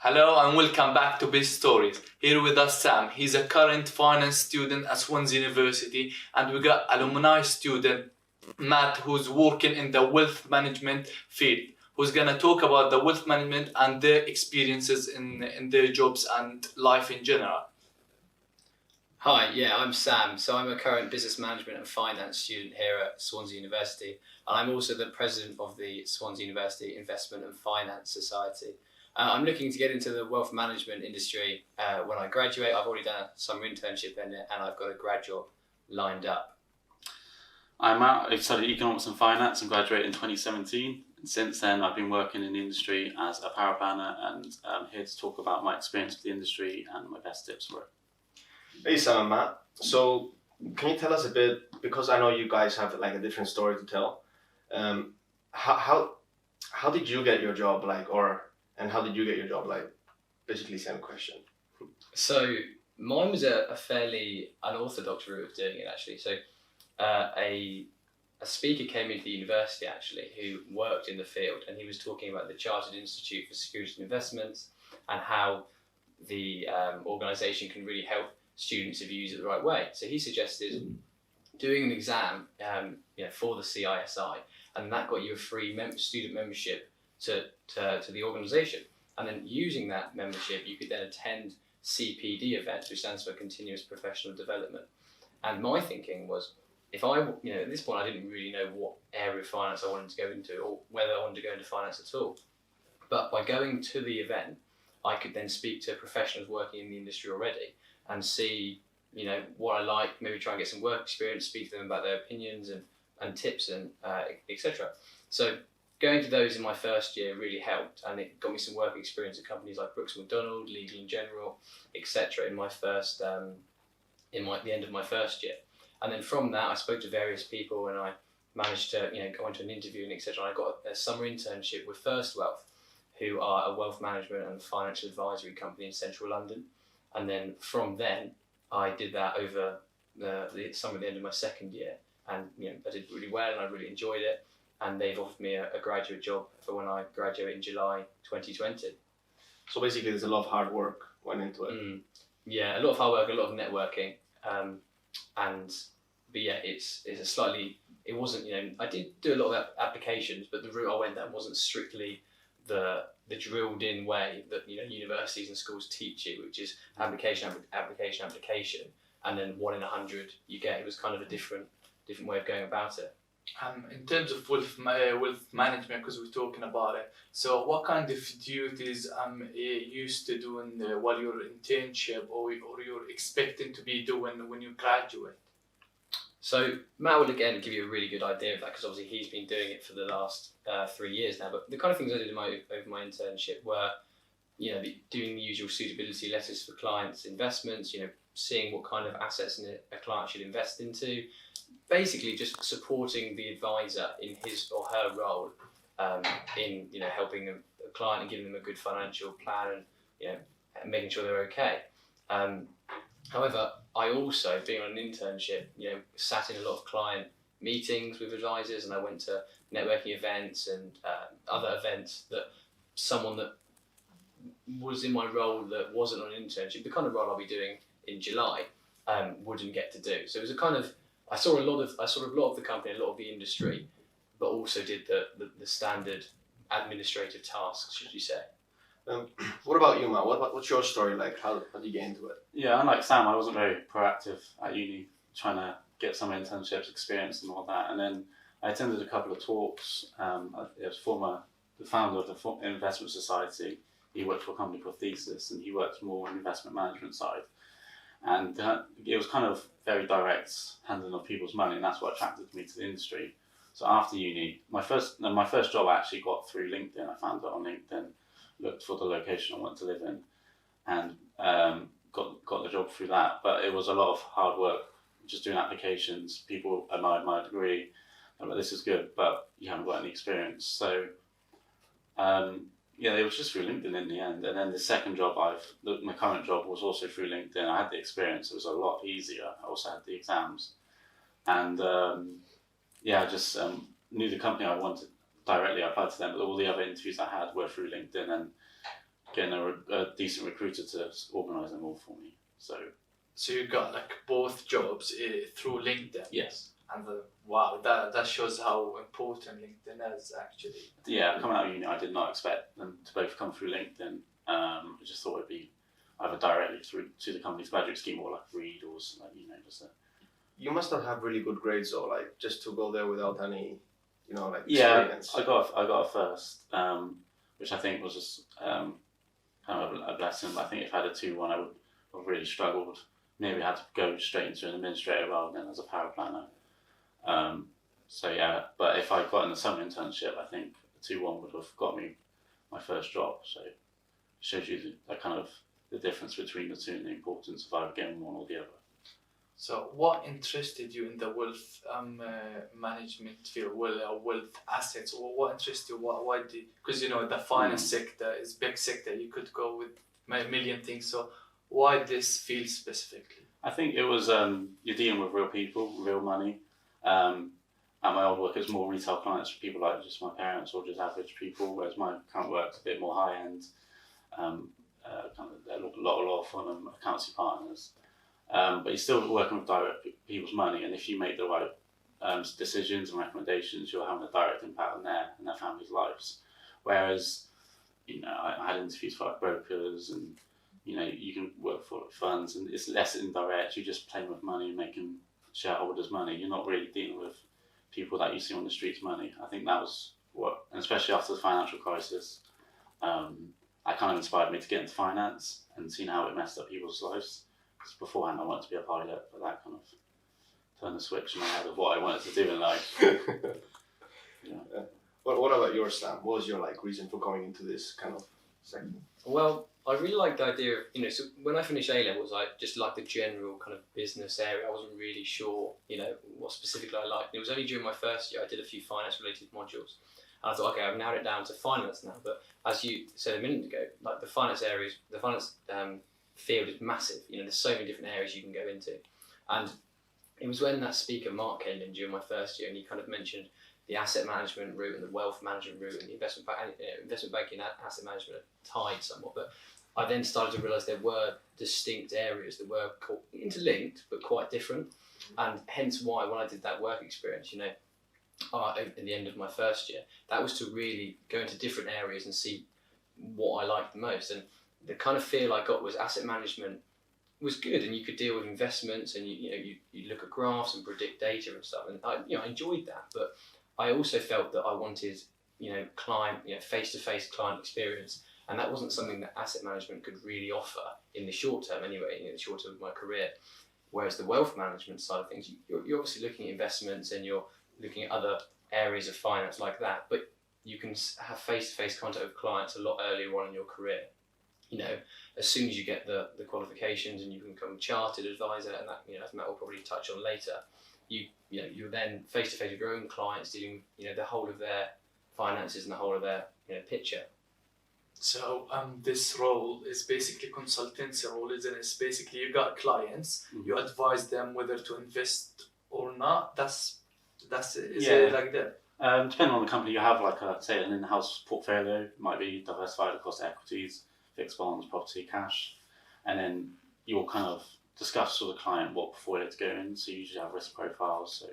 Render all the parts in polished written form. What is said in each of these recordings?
Hello and welcome back to Biz Stories. Here with us Sam. He's a current finance student at Swansea University, and we got alumni student Matt, who's working in the wealth management field, who's gonna talk about the wealth management and their experiences in their jobs and life in general. Hi, I'm Sam. So I'm a current business management and finance student here at Swansea University, and I'm also the president of the Swansea University Investment and Finance Society. I'm looking to get into the wealth management industry when I graduate. I've already done a summer internship in it, and I've got a grad job lined up. I'm Matt. I studied economics and finance and graduated in 2017. And since then, I've been working in the industry as a power planner, and I'm here to talk about my experience with the industry and my best tips for it. Hey Sam and Matt. So can you tell us a bit, because I know you guys have like a different story to tell. How did you get your job and how did you get your job Basically same question. So mine was a fairly unorthodox route of doing it actually. So a speaker came into the university actually who worked in the field, and he was talking about the Chartered Institute for Securities and Investments and how the organisation can really help students if you use it the right way. So he suggested doing an exam for the CISI, and that got you a free student membership to the organisation. And then using that membership, you could then attend CPD events, which stands for Continuous Professional Development. And my thinking was, if at this point I didn't really know what area of finance I wanted to go into or whether I wanted to go into finance at all. But by going to the event, I could then speak to professionals working in the industry already and see, what I like, maybe try and get some work experience, speak to them about their opinions and tips and etc. So going to those in my first year really helped, and it got me some work experience at companies like Brooks Macdonald, Legal & General, etc. in my first, the end of my first year. And then from that, I spoke to various people, and I managed to, go into an interview and etc. And I got a summer internship with First Wealth, who are a wealth management and financial advisory company in central London. And then from then, I did that over the summer at the end of my second year, and I did really well, and I really enjoyed it. And they've offered me a graduate job for when I graduate in July 2020. So basically, there's a lot of hard work went into it. Yeah, a lot of hard work, a lot of networking, it wasn't, I did do a lot of applications, but the route I went down wasn't strictly the drilled in way that universities and schools teach you, which is application, and then 1 in 100 you get. It was kind of a different way of going about it. In terms of wealth management, because we're talking about it, so what kind of duties you used to doing while you're internship or you're expecting to be doing when you graduate? So Matt will again give you a really good idea of that, because obviously he's been doing it for the last 3 years now. But the kind of things I did over my internship were, doing the usual suitability letters for clients' investments, seeing what kind of assets a client should invest into, basically just supporting the advisor in his or her role in helping a client and giving them a good financial plan and making sure they're okay. However, I also, being on an internship, sat in a lot of client meetings with advisors, and I went to networking events and other events that someone that was in my role that wasn't on an internship, the kind of role I'll be doing in July, wouldn't get to do. So it was a kind of, I saw a lot of the company, a lot of the industry, but also did the standard administrative tasks, should you say. What about you, Matt? What's your story like? How did you get into it? Yeah, unlike Sam, I wasn't very proactive at uni, trying to get some internships experience and all that. And then I attended a couple of talks. It was the founder of the Investment Society. He worked for a company called Thesis, and he worked more on the investment management side. And it was kind of very direct handling of people's money, and that's what attracted me to the industry. So after uni, my first job I actually got through LinkedIn. I found it on LinkedIn, looked for the location I wanted to live in, and got the job through that. But it was a lot of hard work, just doing applications. People admired my degree. They're like, this is good, but you haven't got any experience. So it was just through LinkedIn in the end. And then the second job my current job was also through LinkedIn. I had the experience. It was a lot easier. I also had the exams. And I just knew the company I wanted directly. I applied to them, but all the other interviews I had were through LinkedIn. And getting a decent recruiter to organise them all for me. So you got like both jobs through LinkedIn. Yes. And wow, that shows how important LinkedIn is actually. Yeah, coming out of uni, I did not expect them to both come through LinkedIn. I just thought it'd be either directly through to the company's graduate scheme or like Reed or like just a. You must have had really good grades though, like just to go there without any, like Yeah, experience. I got a first, which I think was just kind of a blessing. But I think if I had a 2-1, I would have really struggled. Maybe had to go straight into an administrator rather than as a power planner. So yeah, but if I got in the summer internship, I think a 2-1 would have got me my first job. So it shows you that kind of the difference between the two and the importance of either getting one or the other. So what interested you in the wealth management field, wealth assets, or what interested you? Why did, because the finance sector is big sector, you could go with a million things. So why this field specifically? I think it was you're dealing with real people, real money. At my old work, it's more retail clients, people like just my parents or just average people, whereas my current work's a bit more high end. Kind of a lot of accountancy partners. But you're still working with direct people's money, and if you make the right decisions and recommendations, you're having a direct impact on their and their families' lives. Whereas, I had interviews for like brokers, and you can work for funds, and it's less indirect. You're just playing with money and making shareholders' money. You're not really dealing with people that you see on the streets' money. I think that was what, and especially after the financial crisis, that kind of inspired me to get into finance and seeing how it messed up people's lives. Because beforehand I wanted to be a pilot, but that kind of turned the switch in my head of what I wanted to do in life. Yeah. What about yours, Sam? What was your reason for going into this kind of sector? Well, I really like the idea of, so when I finished A-levels, I just liked the general kind of business area. I wasn't really sure, what specifically I liked. It was only during my first year I did a few finance-related modules. And I thought, okay, I've narrowed it down to finance now. But as you said a minute ago, like the finance field is massive. There's so many different areas you can go into. And it was when that speaker, Mark, came in during my first year, and he kind of mentioned the asset management route and the wealth management route and the investment banking and asset management are tied somewhat. But I then started to realise there were distinct areas that were interlinked but quite different. And hence why when I did that work experience, at the end of my first year, that was to really go into different areas and see what I liked the most. And the kind of feel I got was asset management was good, and you could deal with investments, and you look at graphs and predict data and stuff, and I enjoyed that. But I also felt that I wanted client face-to-face client experience, and that wasn't something that asset management could really offer in the short term anyway, in the short term of my career. Whereas the wealth management side of things, you're obviously looking at investments and you're looking at other areas of finance like that, but you can have face-to-face contact with clients a lot earlier on in your career. As soon as you get the qualifications and you can become a chartered advisor, and that as Matt will probably touch on later, you're then face-to-face with your own clients, dealing with the whole of their finances and the whole of their picture. So this role is basically consultancy role, isn't it? It's basically you got clients, you advise them whether to invest or not. That's it like that? Depending on the company, you have say an in-house portfolio. It might be diversified across equities, fixed bonds, property, cash, and then you'll kind of discuss with the client what portfolio to go in. So you usually have risk profiles, so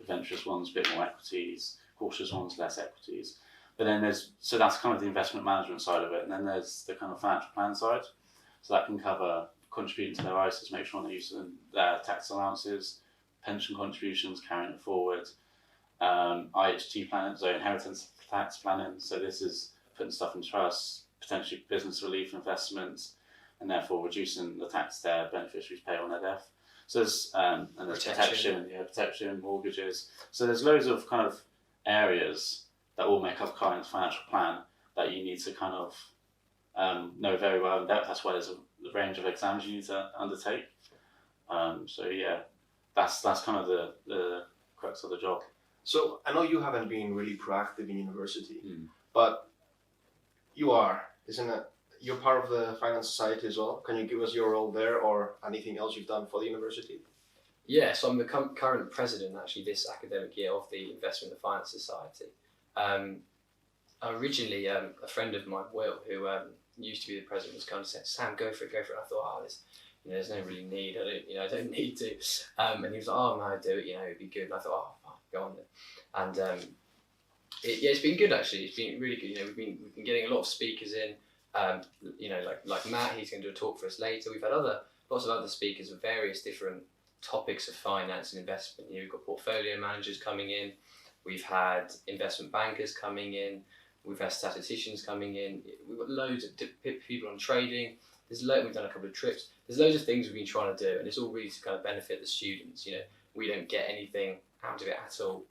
adventurous ones, a bit more equities, cautious ones, less equities. But then that's kind of the investment management side of it, and then there's the kind of financial plan side. So that can cover contributing to their ISAs, make sure they're using their tax allowances, pension contributions, carrying it forward, IHT planning, so inheritance tax planning. So this is putting stuff in trusts, potentially business relief investments, and therefore reducing the tax their beneficiaries pay on their death. So there's protection, mortgages. So there's loads of kind of areas that all make up a client's financial plan that you need to kind of know very well in depth. That's why there's a range of exams you need to undertake. That's kind of the crux of the job. So I know you haven't been really proactive in university, but you are, isn't it? You're part of the Finance Society as well. Can you give us your role there or anything else you've done for the university? Yeah, so I'm the current president actually this academic year of the Investment and Finance Society. Originally, a friend of mine, Will, who used to be the president was kind of saying, Sam, go for it. I thought, oh, there's no really need. I don't need to. And he was like, oh no, do it. It'd be good. And I thought, oh, fine, go on then. And it's been good actually. It's been really good. We've been getting a lot of speakers in. Like Matt, he's going to do a talk for us later. We've had lots of other speakers of various different topics of finance and investment. We've got portfolio managers coming in. We've had investment bankers coming in. We've had statisticians coming in. We've got loads of people on trading. We've done a couple of trips. There's loads of things we've been trying to do, and it's all really to kind of benefit the students. We don't get anything out of it at all.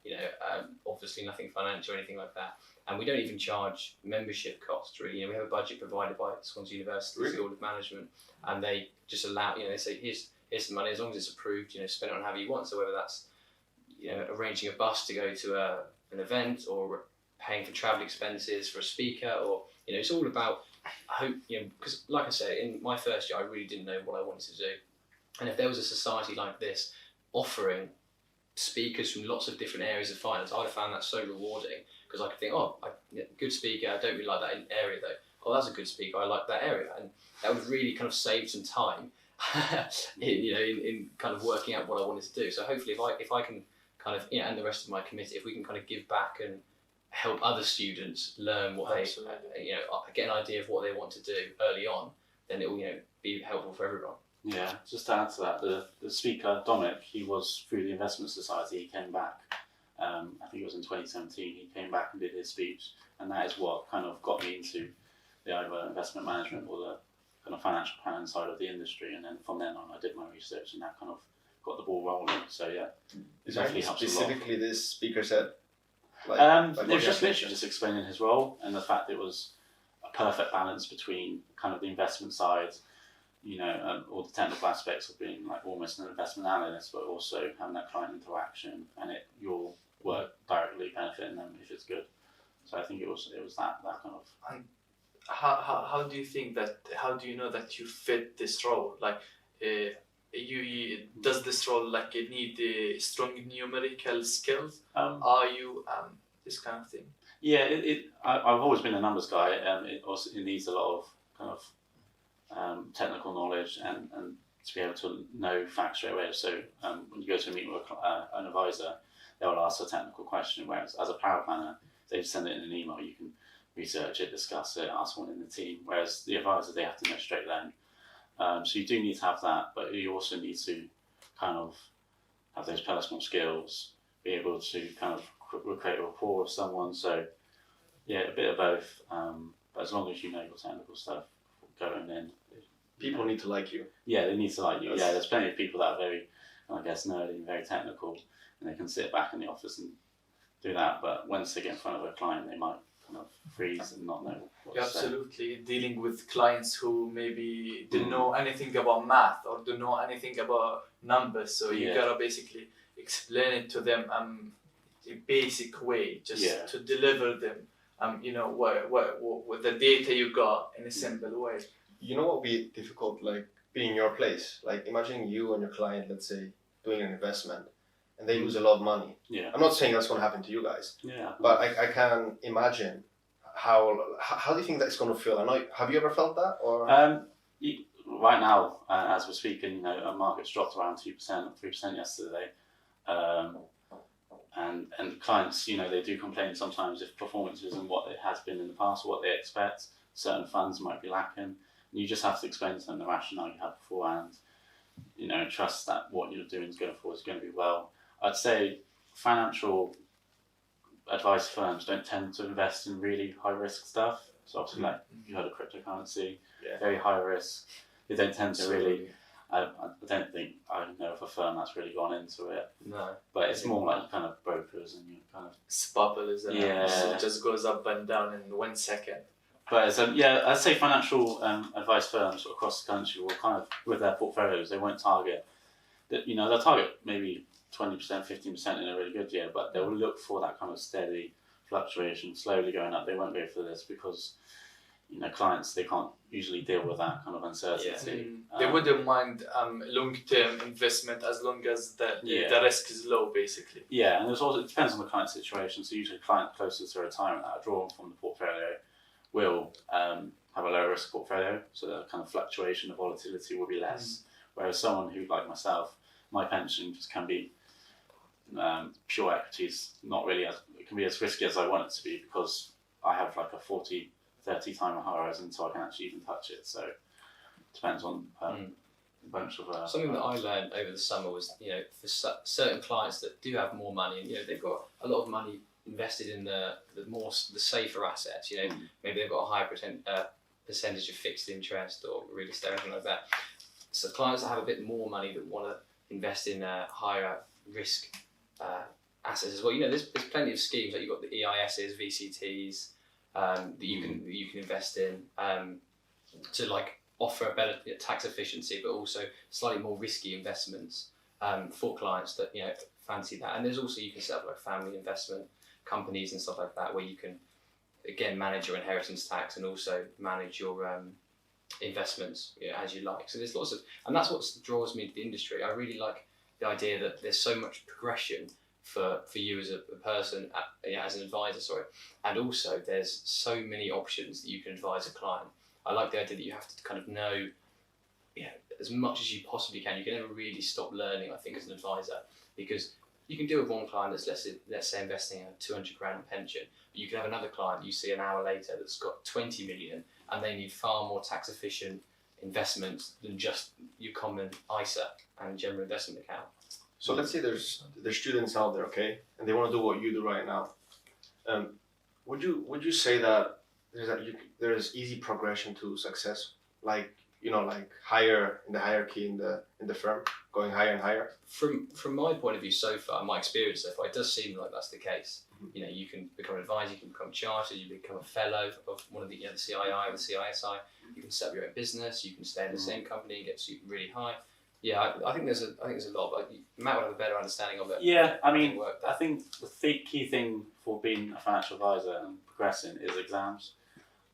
Obviously nothing financial or anything like that. And we don't even charge membership costs, really. We have a budget provided by Swansea University School of Management, and they just allow, they say, here's the money, as long as it's approved, spend it on however you want. So whether that's, arranging a bus to go to an event, or paying for travel expenses for a speaker, or, it's all about, I hope, because like I say, in my first year, I really didn't know what I wanted to do. And if there was a society like this offering speakers from lots of different areas of finance, I would have found that so rewarding, because I could think, good speaker, I don't really like that area though. Oh, that's a good speaker, I like that area. And that would really kind of save some time in kind of working out what I wanted to do. So hopefully if I can kind of, and the rest of my committee, if we can kind of give back and help other students learn what they, get an idea of what they want to do early on, then it will, be helpful for everyone. Yeah, just to add to that, the speaker, Dominic, he was through the Investment Society, he came back, I think it was in 2017, he came back and did his speech, and that is what kind of got me into the either investment management or the kind of financial planning side of the industry, and then from then on I did my research, and that kind of got the ball rolling. So yeah, it definitely helps a lot. Specifically, this speaker said, it was just literally just explaining his role and the fact it was a perfect balance between kind of the investment side, all the technical aspects of being like almost an investment analyst, but also having that client interaction, and your work directly benefiting them if it's good. So I think it was that kind of. And how do you think that? How do you know that you fit this role? Like, does this role like need strong numerical skills? Are you this kind of thing? Yeah, I've always been a numbers guy, and it needs a lot of kind of technical knowledge and to be able to know facts straight away. So when you go to a meeting with an advisor, they'll ask a technical question, whereas as a power planner, they send it in an email. You can research it, discuss it, ask someone in the team, whereas the advisor, they have to know straight then. So you do need to have that, but you also need to kind of have those personal skills, be able to kind of create a rapport with someone. So yeah, a bit of both, but as long as you know your technical stuff going in. People need to like you. Yeah, they need to like you. Yeah, there's plenty of people that are very, I guess, nerdy and very technical, and they can sit back in the office and do that, but once they get in front of a client, they might kind of freeze and not know what to say. Absolutely, dealing with clients who maybe didn't know anything about math or don't know anything about numbers, so you gotta basically explain it to them in a basic way, just to deliver them what the data you got in a simple way. You know what would be difficult, like being in your place? Like imagine you and your client, let's say, doing an investment, and they lose a lot of money. Yeah. I'm not saying that's going to happen to you guys. Yeah. But I can imagine how do you think that's going to feel? Have you ever felt that? Or right now, as we're speaking, our market's dropped around 2%, 3% yesterday. And clients, they do complain sometimes if performance isn't what it has been in the past or what they expect. Certain funds might be lacking. And you just have to explain to them the rationale you had beforehand. Trust that what you're doing going forward is going to be well. I'd say financial advice firms don't tend to invest in really high risk stuff. So obviously, like you heard of cryptocurrency, very high risk. They don't tend to really. I don't think I know of a firm that's really gone into it. No. But it's more like kind of brokers and you kind of. It's bubble, isn't it? Yeah. It just goes up and down in 1 second. But I'd say financial advice firms across the country will kind of, with their portfolios, they won't target, they'll target maybe 20%, 15% in a really good year, but they'll look for that kind of steady fluctuation, slowly going up. They won't go for this because, clients, they can't usually deal with that kind of uncertainty. They wouldn't mind long-term investment as long as the risk is low, basically. Yeah, and it depends on the client situation. So usually clients closer to retirement that are drawn from the portfolio will have a lower risk portfolio, so the kind of fluctuation of volatility will be less. Whereas someone who, like myself, my pension just can be pure equities, not really it can be as risky as I want it to be because I have like a 40-30 time horizon until I can actually even touch it. So it depends on a bunch of Something that I learned over the summer was, for certain clients that do have more money, and they've got a lot of money invested in the safer assets. Maybe they've got a higher percentage of fixed interest or real estate or anything like that. So clients that have a bit more money that want to invest in higher risk assets as well. There's plenty of schemes, like you've got the EISs, VCTs that you can invest in to like offer a better tax efficiency, but also slightly more risky investments for clients that fancy that. And there's also, you can set up like family investment companies and stuff like that, where you can again manage your inheritance tax and also manage your investments as you like. So there's lots of, and that's what draws me to the industry. I really like the idea that there's so much progression for you as a person, as an advisor, and also there's so many options that you can advise a client. I like the idea that you have to kind of know as much as you possibly can. You can never really stop learning, I think, as an advisor, because you can deal with one client that's, let's say, investing a 200 grand pension, but you can have another client you see an hour later that's got 20 million and they need far more tax efficient investments than just your common ISA and general investment account. So let's say there's students out there, okay, and they want to do what you do right now. Would you say that there's easy progression to success, like higher in the hierarchy in the firm, going higher and higher? From my point of view so far, my experience so far, it does seem like that's the case. You can become an advisor, you can become chartered, you become a fellow of one of the CII or the CISI. You can set up your own business, you can stay in the same company and get really high. Yeah, I think there's a lot, but Matt would have a better understanding of it. Yeah, I mean, I think the key thing for being a financial advisor and progressing is exams.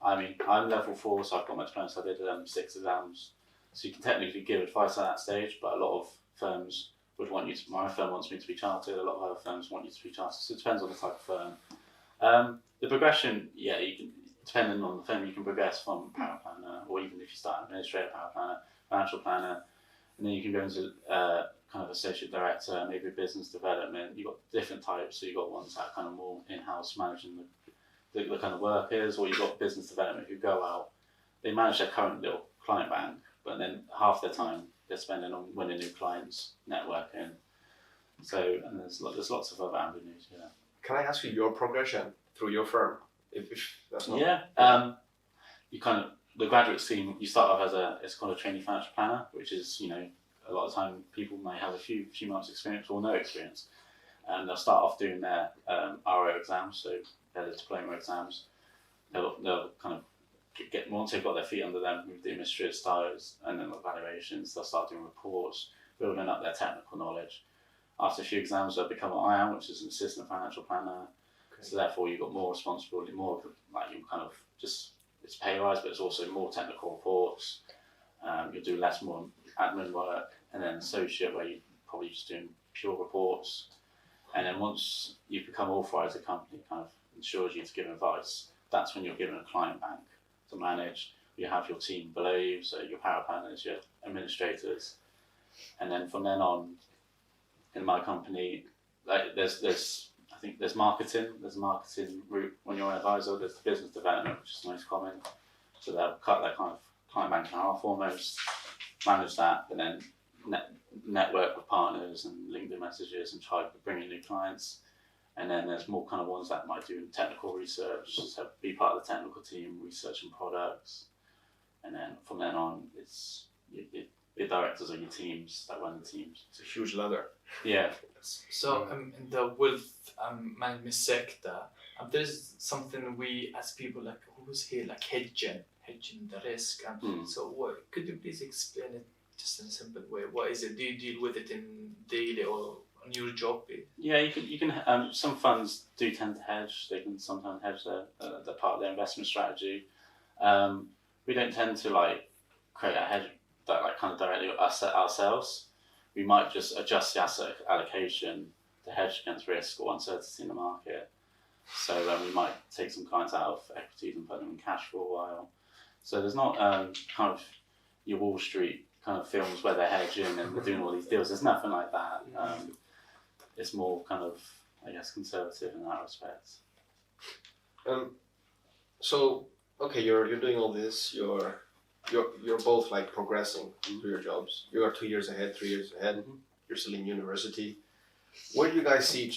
I mean, I'm level 4, so I've got my diploma, so I did 6 exams. So you can technically give advice at that stage, but a lot of firms would want you to, my firm wants me to be chartered, a lot of other firms want you to be chartered, so it depends on the type of firm. The progression, you can, depending on the firm, you can progress from power planner, or even if you start administrator, power planner, financial planner, and then you can go into kind of associate director, maybe business development. You've got different types, so you've got ones that are kind of more in-house managing the kind of workers, or you've got business development who go out, they manage their current little client bank, but then half their time they're spending on winning new clients, networking. So, and there's lots of other avenues. Yeah. Can I ask you your progression through your firm, if that's not? Yeah. You kind of, the graduate scheme, you start off as it's called a trainee financial planner, which is a lot of time people may have a few months experience or no experience, and they'll start off doing their RO exams, so they're the diploma exams. They'll kind of get, once they've got their feet under them with the administrative styles and then evaluations, they'll start doing reports, building up their technical knowledge. After a few exams, they'll become what I am, which is an assistant financial planner. Okay. So therefore, you've got more responsibility, more like you kind of just, it's pay rise, but it's also more technical reports. You'll do more admin work, and then associate, where you're probably just doing pure reports. And then once you become authorised, the company kind of insures you to give advice. That's when you're given a client bank to manage. You have your team below you, so your power planners, your administrators, and then from then on, in my company, like there's I think there's marketing. There's a marketing route when you're an advisor. There's the business development, which is the most common. So they'll cut their kind of client bank in half almost, manage that, and then network with partners and LinkedIn messages and try to bring in new clients. And then there's more kind of ones that might do technical research, so be part of the technical team, researching products. And then from then on, it's your directors or your teams that run the teams. It's a huge ladder. Yeah. So in the wealth management sector, there's something we as people like always hear, like hedging the risk. So could you please explain it just in a simple way? What is it? Do you deal with it in daily or on your job? Yeah, you can. Some funds do tend to hedge. They can sometimes hedge the part of their investment strategy. We don't tend to create a hedge that kind of directly ourselves. We might just adjust the asset allocation to hedge against risk or uncertainty in the market. So we might take some clients out of equities and put them in cash for a while. So there's not kind of your Wall Street kind of films where they're hedging and they're doing all these deals. There's nothing like that. It's more kind of, I guess, conservative in that respect. So okay, you're doing all this. You're both like progressing through your jobs. You are 2 years ahead, 3 years ahead. Mhm. You're still in university. Where do you guys see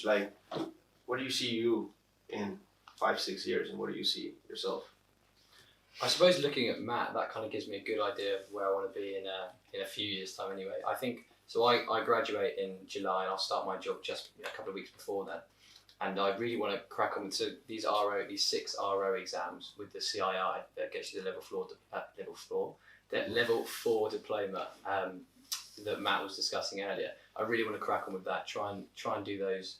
where do you see you in 5-6 years, and where do you see yourself? I suppose looking at Matt, that kind of gives me a good idea of where I want to be in a few years' time. Anyway, I think so. I graduate in July, and I'll start my job just a couple of weeks before then. And I really want to crack on with these 6 RO exams with the CII that gets you the level 4 diploma that Matt was discussing earlier. I really want to crack on with that. Try and do those.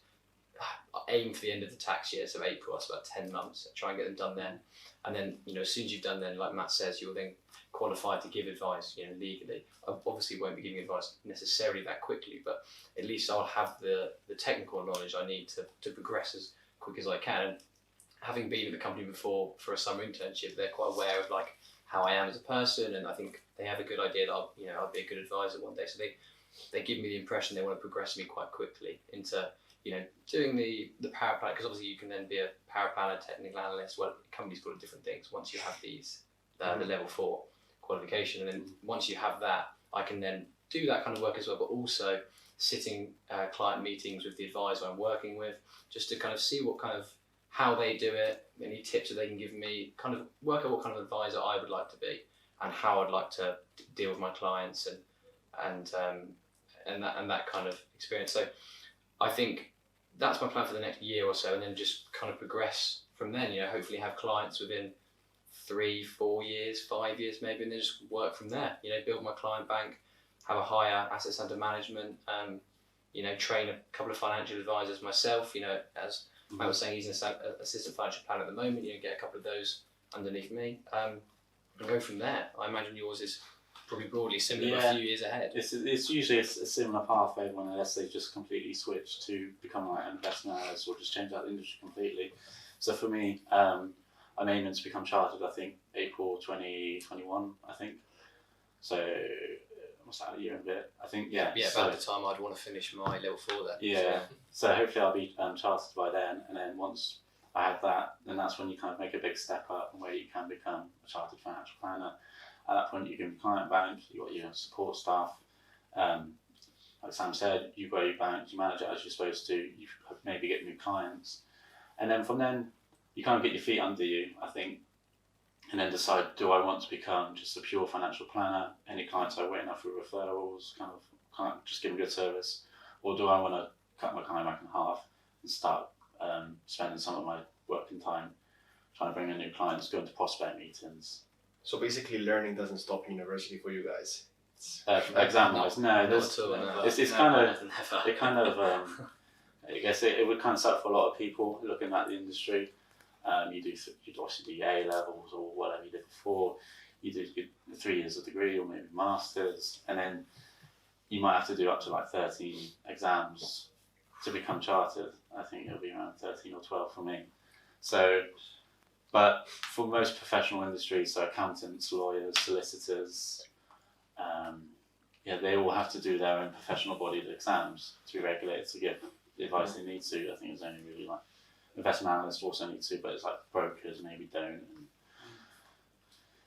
Aim for the end of the tax year, so April. That's about 10 months. Try and get them done then, and then as soon as you've done then, like Matt says, you'll then qualified to give advice, legally. I obviously won't be giving advice necessarily that quickly, but at least I'll have the technical knowledge I need to progress as quick as I can. And having been at the company before for a summer internship, they're quite aware of like how I am as a person, and I think they have a good idea that I'll be a good advisor one day. So they give me the impression they want to progress me quite quickly into doing the power plan, because obviously you can then be a power planner, technical analyst. Well, companies call it different things once you have these the level 4 qualification, and then once you have that, I can then do that kind of work as well, but also sitting client meetings with the advisor I'm working with, just to kind of see what kind of how they do it, any tips that they can give me, kind of work out what kind of advisor I would like to be and how I'd like to deal with my clients and that kind of experience. So I think that's my plan for the next year or so, and then just kind of progress from then. Hopefully have clients within 3, 4 years, 5 years maybe, and then just work from there. Build my client bank, have a higher assets under management. Train a couple of financial advisors myself. As I was saying, he's an assistant financial planner at the moment. Get a couple of those underneath me, and go from there. I imagine yours is probably broadly similar, but a few years ahead. It's usually a similar path for everyone, unless they just completely switch to become like an investment analyst or just change out the industry completely. So for me, I'm aiming to become chartered, I think, April 2021, I think. So, what's that, a year and a bit? I think, yeah. Yeah, about the time I'd want to finish my level 4 then. Yeah, so hopefully I'll be chartered by then, and then once I have that, then that's when you kind of make a big step up and where you can become a chartered financial planner. At that point, you can be client bank, you've got your support staff. Like Sam said, you grow your bank, you manage it as you're supposed to, you maybe get new clients. And then from then, you kind of get your feet under you, I think, and then decide, do I want to become just a pure financial planner? Any clients I win are through referrals, kind of just give them good service? Or do I want to cut my client bank in half and start spending some of my working time trying to bring in new clients, going to prospect meetings? So basically, learning doesn't stop in university for you guys. Exam-wise, no. It's kind of, Never. it kind of, I guess it would kind of suck for a lot of people looking at the industry. You'd obviously do A levels or whatever you did before. You do 3 years of degree or maybe masters, and then you might have to do up to like 13 exams to become chartered. I think it'll be around 13 or 12 for me. So, but for most professional industries, so accountants, lawyers, solicitors, they all have to do their own professional bodied exams to be regulated to give the advice they need to. I think it's only really like investment analysts also need to, but it's like brokers maybe don't. And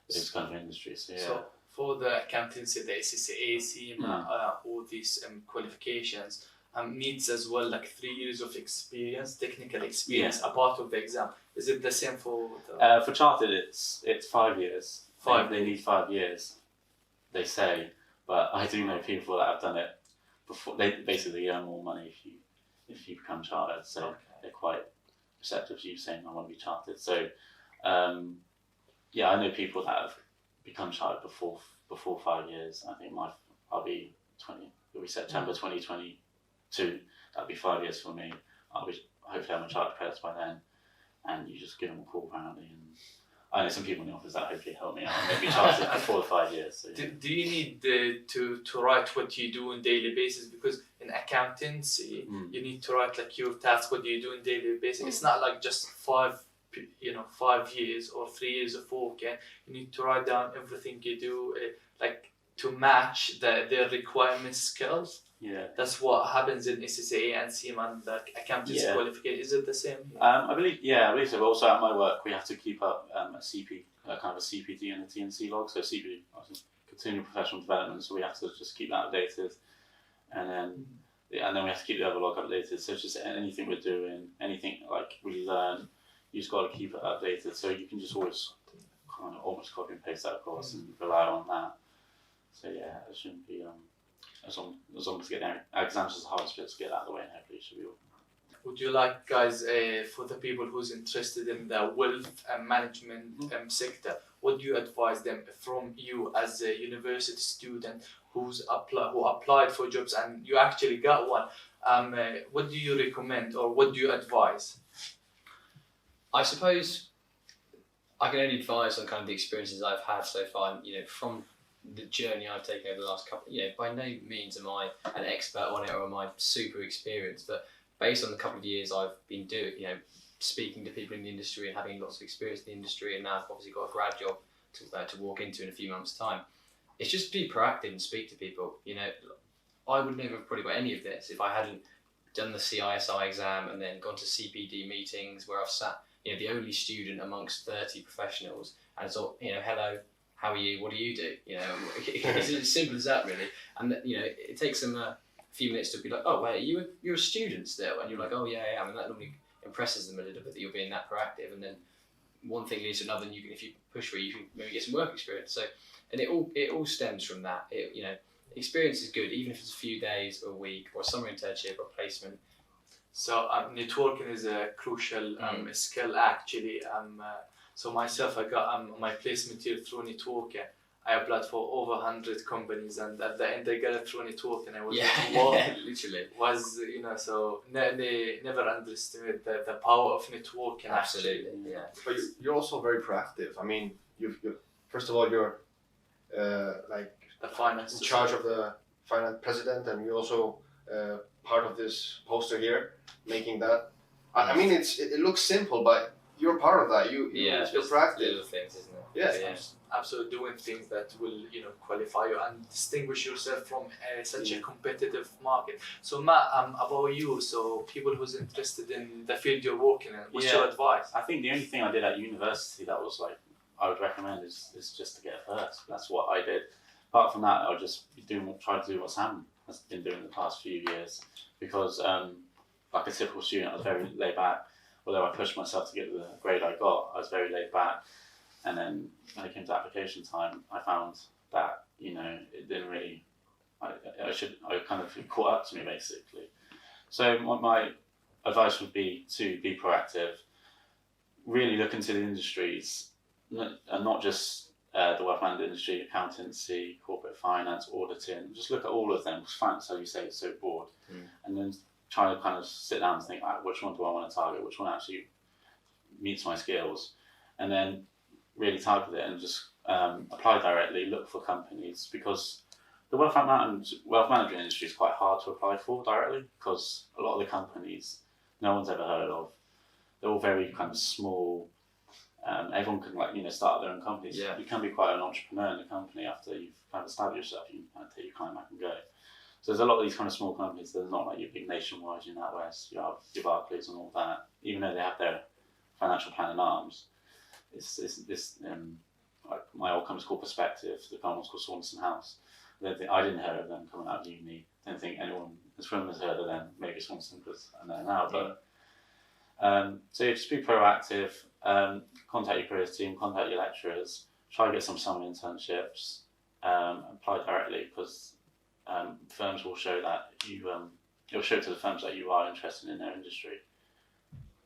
it's kind of industry. So, yeah. So for the accountancy, the ACCA, CIMA, all these qualifications needs as well like 3 years of experience, technical experience, a part of the exam. Is it the same for the... For chartered, it's 5 years. They need 5 years, they say. But I do know people that have done it before. They basically earn more money if you become chartered. So they're quite receptive to you saying, I want to be chartered. So, I know people that have become chartered before 5 years. I think it'll be September 2022. That'll be 5 years for me. Hopefully I'm a chartered credits by then. And you just give them a call apparently. And I know some people in the office that hopefully help me out and make me chartered before the 5 years. So, yeah. Do you need to write what you do on a daily basis? Because in accountancy, Mm. you need to write like your task, what do you do on daily basis. It's not like just 5 years or 3 years of working. You need to write down everything you do, like to match their requirement skills. Yeah. That's what happens in SSA and CMAN, like accountancy Yeah. qualification. Is it the same? I believe so. But also at my work, we have to keep up a CP, kind of a CPD and a TNC log. So CPD, continual professional development. So we have to just keep that updated, and then we have to keep the other log updated. So it's just anything we're doing, anything like we learn, you just got to keep it updated. So you can just always kind of almost copy and paste that across and rely on that. So yeah, it shouldn't be as long as we get our exams as the hardest bit to get out of the way, and hopefully it should be all. Would you like, guys, for the people who's interested in the wealth and management sector, what do you advise them from you as a university student who applied for jobs and you actually got one? What do you recommend or what do you advise? I suppose I can only advise on kind of the experiences I've had so far, and, from the journey I've taken over the last couple, by no means am I an expert on it or am I super experienced, but based on the couple of years I've been doing, speaking to people in the industry and having lots of experience in the industry, and now I've obviously got a grad job to walk into in a few months' time. It's just be proactive and speak to people. I would never have probably got any of this if I hadn't done the CISI exam and then gone to CPD meetings where I've sat, the only student amongst 30 professionals, and it's all, hello, how are you? What do you do? It's as simple as that, really. And it takes them a few minutes to be like, oh wait, you're a student still, and you're like, oh yeah, I mean, that normally impresses them a little bit that you're being that proactive, and then one thing leads to another, and if you push for it, you can maybe get some work experience. So, and it all stems from that. Experience is good, even if it's a few days, or a week, or a summer internship, or placement. So networking is a crucial skill actually. So myself, I got my placement here through networking. I applied for over 100 companies, and at the end I got it through networking. I was Literally. So they never underestimate the power of networking. Absolutely, actually. yeah. But you're also very proactive. I mean, you first of all, you're like The finance in charge of the finance president, and you're also part of this poster here, making that. I mean, it looks simple, but you're part of that. You're proactive. Little things, isn't it? Yes. Absolutely, doing things that will qualify you and distinguish yourself from such a competitive market. So Matt, about you, so people who's interested in the field you're working in, what's your advice? I think the only thing I did at university that was like I would recommend is just to get a first. That's what I did. Apart from that, I'll just try to do what Sam has been doing the past few years, because like a typical student, I was very laid back. Although I pushed myself to get the grade I got, I was very laid back. And then when it came to application time, I found that it didn't really. I kind of caught up to me basically. So my advice would be to be proactive. Really look into the industries, and not just the wealth management industry, accountancy, corporate finance, auditing. Just look at all of them, because finance, as you say, is so broad. And then try to kind of sit down and think, which one do I want to target? Which one actually meets my skills? And then really target it and just apply directly, look for companies, because the wealth management industry is quite hard to apply for directly, because a lot of the companies no one's ever heard of. They're all very kind of small. Everyone can start their own companies. Yeah. You can be quite an entrepreneur in the company after you've kind of established yourself. You can kind of take your climb back and go. So there's a lot of these kind of small companies. There's not like your big Nationwide, your NatWest, your Barclays and all that. Even though they have their financial plan in arms, it's this like my old company's called Perspective. The current one's called Swanson House. I didn't hear of them coming out of uni. I don't think anyone in this room has heard of them. Maybe Swanson because I know now, but. So just be proactive, contact your careers team, contact your lecturers, try to get some summer internships, apply directly, because firms will show that you'll show to the firms that you are interested in their industry.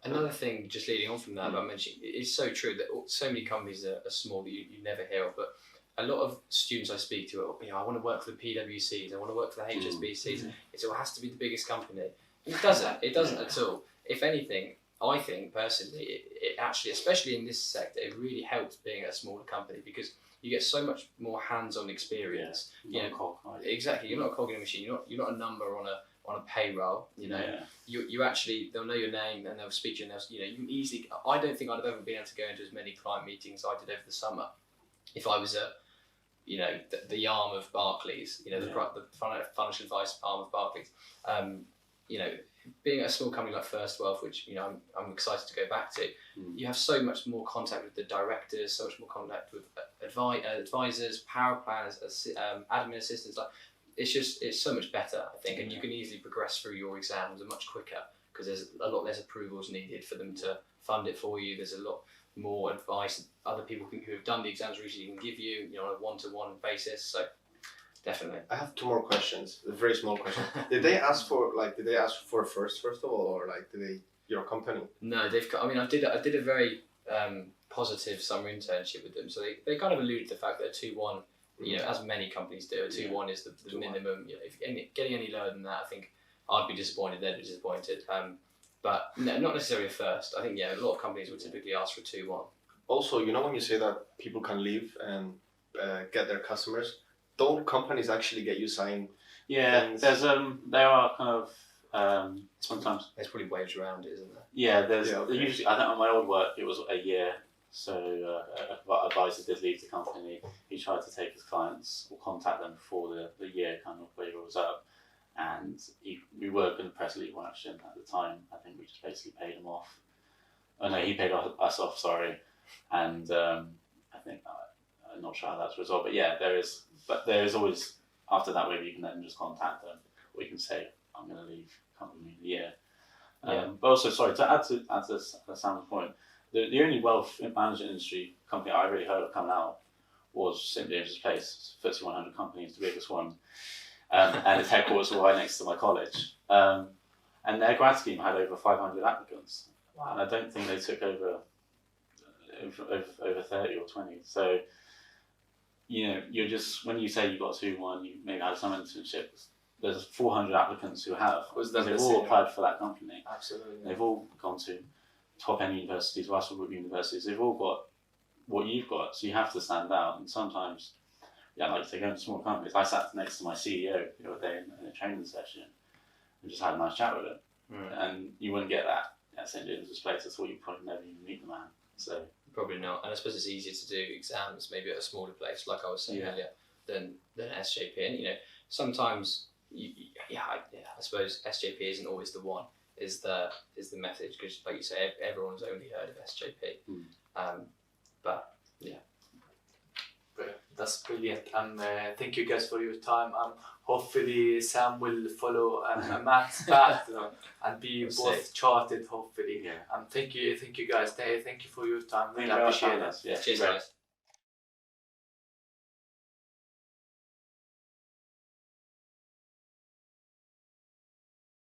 Another thing, just leading on from that, I mentioned, it's so true that so many companies are small that you never hear of, but a lot of students I speak to, I want to work for the PwCs, I want to work for the HSBCs, it has to be the biggest company. And it doesn't at all. If anything, I think personally, it actually, especially in this sector, it really helps being a smaller company, because you get so much more hands-on experience. Not a cog, right? Exactly. You're not a cog in a machine. You're not a number on on a payroll, you know, Yeah. you actually, they'll know your name and they'll speak to you and they'll, you know, you can easily, I don't think I'd have ever been able to go into as many client meetings as I did over the summer if I was you know, the arm of Barclays, you know, the financial advice arm of Barclays. You know, being a small company like First Wealth, which, you know, I'm excited to go back to, you have so much more contact with the directors, so much more contact with advisors, power planners, admin assistants. Like, it's so much better, I think, and you can easily progress through your exams much quicker because there's a lot less approvals needed for them to fund it for you. There's a lot more advice other people who have done the exams recently can give you, you know, on a one-to-one basis. So definitely. I have 2 more questions. A very small question. Did they ask for a first of all, or like your company? No, they've. I mean, I did a very positive summer internship with them. So they kind of alluded to the fact that 2-1, you know, as many companies do, a 2-1 is the minimum. You know, if getting any lower than that, I think I'd be disappointed. They'd be disappointed. But no, not necessarily a first. I think a lot of companies would typically ask for 2-1. Also, you know, when you say that people can leave and get their customers, don't companies actually get you signed? Yeah, things? there are kind of sometimes. There's probably ways around it, isn't there? Yeah, there's Yeah, okay. usually. I think on my old work it was a year. So an advisor did leave the company. He tried to take his clients or contact them before the year kind of waiver was up, and we were going to press legal action at the time. I think we just basically paid him off. Oh no, he paid us off. Sorry, and I think I'm not sure how that's resolved. But yeah, there is always after that waiver you can then just contact them, or you can say I'm going to leave company in a year. But also, sorry, to add to Sam's point, the only wealth management industry company I really heard of coming out was St James's Place, FTSE 100 company, it's the biggest one, and its headquarters were right next to my college. And their grad scheme had over 500 applicants, and I don't think they took over 30 or 20. So, you know, you're just when you say you got 2-1, you maybe had some internships. There's 400 applicants who have. They've all applied for that company. Absolutely. They've all gone to top end universities, Russell Group universities. They've all got what you've got, so you have to stand out. And sometimes, like you say, going to small companies. I sat next to my CEO the other day in a training session and just had a nice chat with him. And you wouldn't get that at St James's Place. I thought you'd probably never even meet the man. So Probably not. And I suppose it's easier to do exams maybe at a smaller place, like I was saying earlier, than SJP. And you know, sometimes I suppose SJP isn't always the one. Is the message, because like you say, everyone's only heard of SJP. But yeah. That's brilliant. Thank you guys for your time. Hopefully Sam will follow Matt's path and be both charted. Hopefully. yeah. Thank you guys. Thank you for your time. Thank Really you appreciate very it. much. Yeah, Cheers, great. guys.